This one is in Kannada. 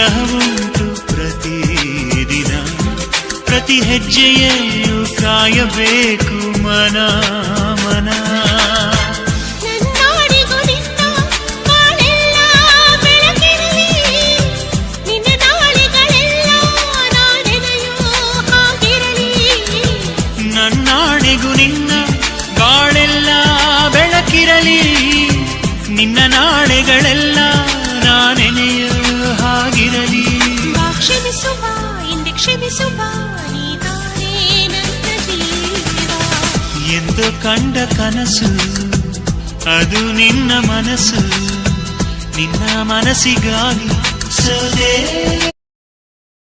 ವಿರಹವುಂಟು ಪ್ರತಿದಿನ, ಪ್ರತಿ ಹೆಜ್ಜೆಯಲ್ಲೂ ಕಾಯಬೇಕು ಮನ ಮನ. ನನ್ನಾಣೆಗೂ ನಿನ್ನ ಬಾಳೆಲ್ಲ ಬೆಳಕಿರಲಿ, ನಿನ್ನ ನಾಳೆಗಳೆಲ್ಲ ನಾನೆನೆಯ ಹಾಗಿರಲಿ. ಕ್ಷಮಿಸುವ ಹಿಂದೆ ಕ್ಷಮಿಸುವ, ನೀನೇ ನನ್ನ ಜೀವ. ಎಂದು ಕಂಡ ಕನಸು ಅದು ನಿನ್ನ ಮನಸ್ಸು, ನಿನ್ನ ಮನಸ್ಸಿಗಾಗಿ ಸದೇ